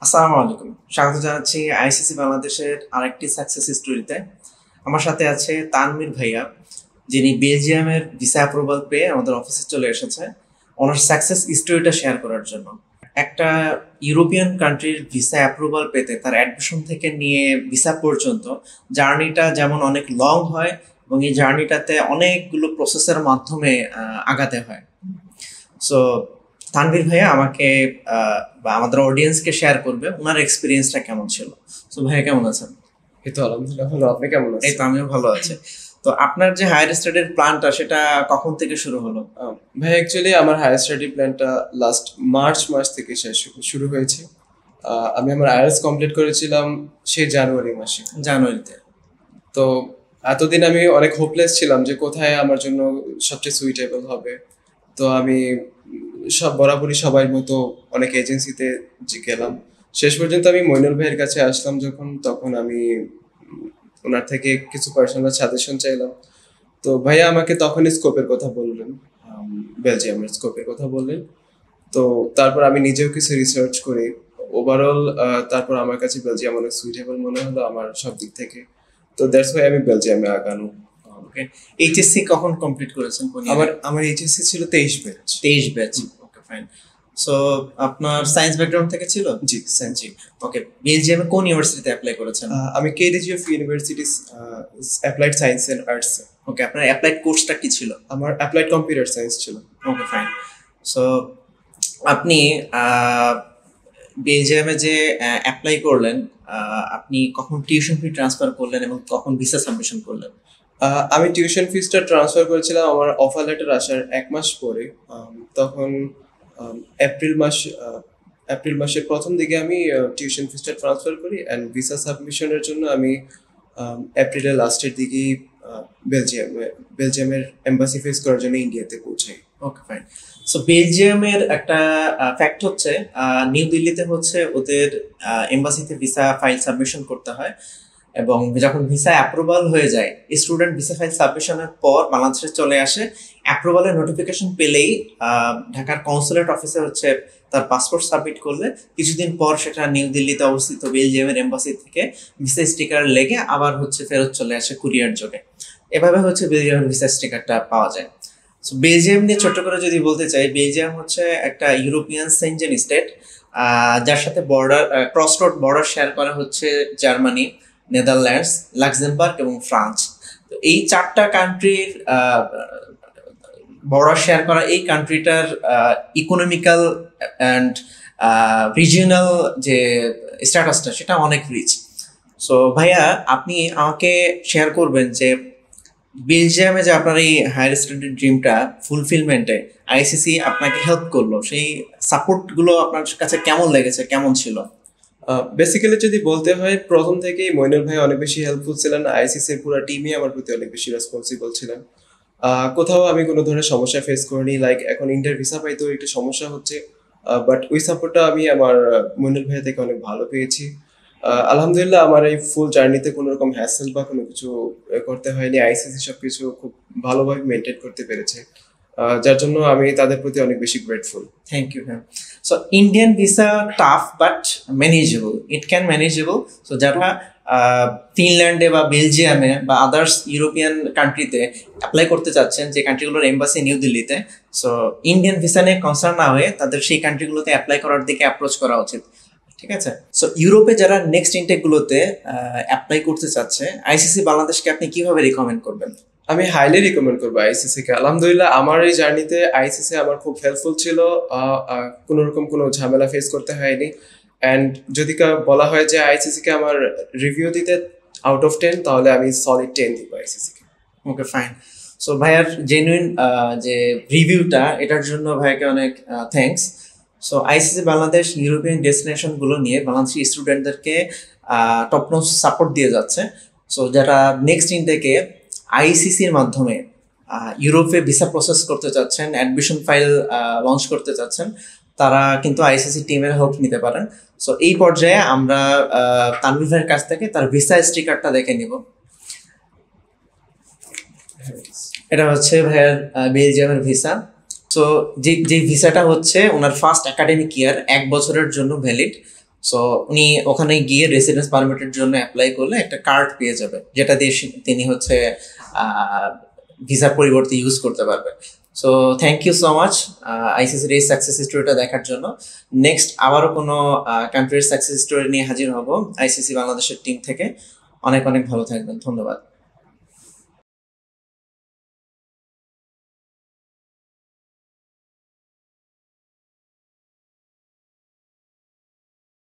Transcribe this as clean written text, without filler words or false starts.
আসসালামু আলাইকুম। স্বাগত জানাচ্ছি আইসিসি বাংলাদেশের আরেকটি সাকসেস স্টোরিতে। আমার সাথে আছে তানভীর ভাইয়া, যিনি বেলজিয়ামের ভিসা অ্যাপ্রুভাল পেয়ে আমাদের অফিসে চলে এসেছে ওনার সাকসেস স্টোরিটা শেয়ার করার জন্য। একটা ইউরোপিয়ান কান্ট্রির ভিসা অ্যাপ্রুভাল পেতে তার অ্যাডমিশন থেকে নিয়ে ভিসা পর্যন্ত জার্নিটা যেমন অনেক লং হয় এবং এই জার্নিটাতে অনেকগুলো প্রসেসের মাধ্যমে আগাতে হয়। সো তানভীর ভাইয়া আমাকে বা আমাদের অডিয়েন্সকে শেয়ার করবে ওনার এক্সপিরিয়েন্সটা কেমন ছিল। সো ভাইয়া কেমন আছেন? এই তো আলহামদুলিল্লাহ ভালো। আপনি কেমন এই আছেন? তো আমিও ভালো আছি। তো আপনার যে হায়ার স্টাডির প্ল্যানটা সেটা কখন থেকে শুরু হলো? ভাই অ্যাকচুয়ালি আমার হায়ার স্টাডি প্ল্যানটা লাস্ট মার্চ মাস থেকে শুরু হয়েছে। আমি আমার আইএলটিএস কমপ্লিট করেছিলাম সেই জানুয়ারি মাসে। জানুয়ারিতে। তো এতদিন আমি অনেক হোপলেস ছিলাম যে কোথায় আমার জন্য সবচেয়ে সুইটেবল হবে। তো আমি সব বরাবরই সবার মতো অনেক এজেন্সিতে গেলাম। শেষ পর্যন্ত আমি মইনুল ভাইয়ের কাছে আসলাম যখন, তখন আমি ওনার থেকে কিছু পার্সোনাল সাজেশন চাইলাম। তো ভাইয়া আমাকে তখনই স্কোপের কথা বললেন, বেলজিয়ামের স্কোপের কথা বললেন। তো তারপর আমি নিজেও কিছু রিসার্চ করি। ওভারঅল তারপর আমার কাছে বেলজিয়াম অনেক সুইটেবল মনে হলো আমার সব দিক থেকে। তো দ্যাটস ওয়াই আমি বেলজিয়ামে আগানো। ওকে। এইচএসসি কখন কমপ্লিট করেছেন? কোন আমার আমার এইচএসসি ছিল 23 ব্যাচ। 23 ব্যাচ। ওকে, ফাইন। সো আপনার সায়েন্স ব্যাকগ্রাউন্ড থেকে ছিল? জি স্যার। জি। ওকে, বেলজিয়ামে কোন ইউনিভার্সিটিতে অ্যাপ্লাই করেছেন? আমি KDG of universities applied science and arts. Okay, আপনার অ্যাপ্লাইড কোর্সটা কি ছিল? আমার অ্যাপ্লাইড কম্পিউটার সায়েন্স ছিল। ওকে, ফাইন। সো আপনি বেলজিয়ামে যে অ্যাপ্লাই করলেন, আপনি কখন টিউশন ফি ট্রান্সফার করলেন এবং কখন ভিসা সাবমিশন করলেন? আমি টিউশন ফিসটা ট্রান্সফার করেছিলাম আমার অফার লেটার আসার 1 মাস পরে। তখন আম, এপ্রিল মাস এপ্রিল মাসের প্রথম দিকে আমি টিউশন ফিসটা ট্রান্সফার করি, অ্যান্ড ভিসা সাবমিশনের জন্য আমি এপ্রিলের লাস্টের দিকেই বেলজিয়ামের এম্বাসি ফেস করার জন্য ইন্ডিয়াতে পৌঁছাই। ওকে, ফাইন। সো বেলজিয়ামের একটা ফ্যাক্ট হচ্ছে নিউ দিল্লিতে হচ্ছে ওদের এম্বাসিতে ভিসা ফাইল সাবমিশন করতে হয় এবং যখন ভিসা অ্যাপ্রুভাল হয়ে যায়, স্টুডেন্ট ভিসা ফাইল সাবমিশনের পর বাংলাদেশে চলে আসে। অ্যাপ্রুভালের নোটিফিকেশন পেলেই ঢাকার কনসুলেট অফিসে হচ্ছে তার পাসপোর্ট সাবমিট করলে কিছুদিন পর সেটা নিউ দিল্লিতে অবস্থিত বেলজিয়ামের এম্বাসি থেকে ভিসা স্টিকার লেগে আবার হচ্ছে ফেরত চলে আসে কুরিয়ার যোগে। এভাবে হচ্ছে বেলজিয়ামের ভিসা স্টিকারটা পাওয়া যায়। So, বেলজিয়াম নিয়ে ছোট্ট করে যদি বলতে চাই, বেলজিয়াম হচ্ছে একটা ইউরোপিয়ান সেনজেন স্টেট, যার সাথে border cross road border share করা হচ্ছে জার্মানি, নেদারল্যান্ডস, লাক্সেমবার্গ এবং ফ্রান্স। তো এই চারটা কান্ট্রির বর্ডার শেয়ার করা এই কান্ট্রিটার ইকোনমিক্যাল অ্যান্ড রিজিওনাল যে স্ট্যাটাসটা সেটা অনেক রিচ। সো ভাইয়া, আপনি আমাকে শেয়ার করবেন যে বেলজিয়ামে যে আপনার এই হায়ার স্টাডির ড্রিমটা ফুলফিলমেন্টে আইসিসি আপনাকে হেল্প করলো, সেই সাপোর্টগুলো আপনার কাছে কেমন লেগেছে, কেমন ছিল? বেসিক্যালি যদি বলতে হয়, প্রথম থেকেই মইনুল ভাই অনেক বেশি হেল্পফুল ছিলেন। আইসিসির পুরো টিমই আমার প্রতি অনেক বেশি রেসপন্সিবল ছিলেন। কোথাও আমি কোনো ধরনের সমস্যা ফেস করিনি। লাইক এখন ইন্টার ভিসা পাইতেও একটু সমস্যা হচ্ছে, বাট ওই সাপোর্টটা আমি আমার মইনুল ভাই থেকে অনেক ভালো পেয়েছি। আলহামদুলিল্লাহ আমার এই ফুল জার্নিতে কোনো রকম হ্যাসেল বা কোনো কিছু করতে হয়নি। আইসিসি সবকিছু খুব ভালোভাবে মেনটেন করতে পেরেছে, যার জন্য আমি তাদের প্রতি অনেক বেশি গ্রেটফুল। থ্যাংক ইউ হ্যাঁ। So Indian visa tough but manageable, it can manageable. So যারা ফিনল্যান্ডে বা বেলজিয়ামে বা আদার্স ইউরোপিয়ান কান্ট্রিতে অ্যাপ্লাই করতে চাচ্ছেন, যে কান্ট্রিগুলোর এম্বাসি নিউ দিল্লিতে, সো ইন্ডিয়ান ভিসা নিয়ে কনসার্ন না হয়ে তাদের সেই কান্ট্রিগুলোতে অ্যাপ্লাই করার দিকে অ্যাপ্রোচ করা উচিত। ঠিক আছে। সো ইউরোপে যারা নেক্সট ইনটেকগুলোতে অ্যাপ্লাই করতে চাচ্ছে, আইসিসি বাংলাদেশকে আপনি কিভাবে রিকমেন্ড করবেন? আমি হাইলি রিকমেন্ড করবো আইসিসি কে। আলহামদুলিল্লাহ আমার এই জার্নিতে আইসিসি আমার খুব হেল্পফুল ছিল। কোনো রকম কোনো ঝামেলা ফেস করতে হয়নি। অ্যান্ড যদি বলা হয় যে আইসিসি কে আমার রিভিউ দিতে আউট অফ 10, তাহলে আমি সলিড 10 দিব আইসিসি কে। Okay, fine. সো ভাইয়ার জেনুইন যে রিভিউটা, এটার জন্য ভাইয়াকে অনেক thanks. So ICC Bangladesh European ডেস্টিনেশনগুলো নিয়ে বাংলাদেশি স্টুডেন্টদেরকে টপ নোচ সাপোর্ট দিয়ে যাচ্ছে। সো যারা নেক্সট ইনটেকে আইসিসির মাধ্যমে ইউরোপে ভিসা প্রসেস করতে চাচ্ছেন, অ্যাডমিশন ফাইল লঞ্চ করতে চাচ্ছেন, তারা কিন্তু আইসিসি টিমের হেল্প নিতে পারেন। সো এই পর্যায়ে আমরা তানভীর ভাইয়ের কাছ থেকে তার ভিসা স্টিকারটা দেখে নিব। এটা হচ্ছে ভাইয়ার বেলজিয়ামের ভিসা। সো যে ভিসাটা হচ্ছে ওনার ফার্স্ট একাডেমিক ইয়ার 1 বছরের জন্য ভ্যালিড। সো উনি ওখানে গিয়ে রেসিডেন্স পারমিটের জন্য অ্যাপ্লাই করলে একটা কার্ড পেয়ে যাবে, যেটা দিয়ে তিনি হচ্ছে ভিসার পরিবর্তে ইউজ করতে পারবে। So thank you so much আইসিসির এই সাকসেস স্টোরিটা দেখার জন্য। নেক্সট আবারও কোনো কান্ট্রির সাকসেস স্টোরি নিয়ে হাজির হব আইসিসি বাংলাদেশের টিম থেকে। অনেক অনেক ভালো থাকবেন, ধন্যবাদ।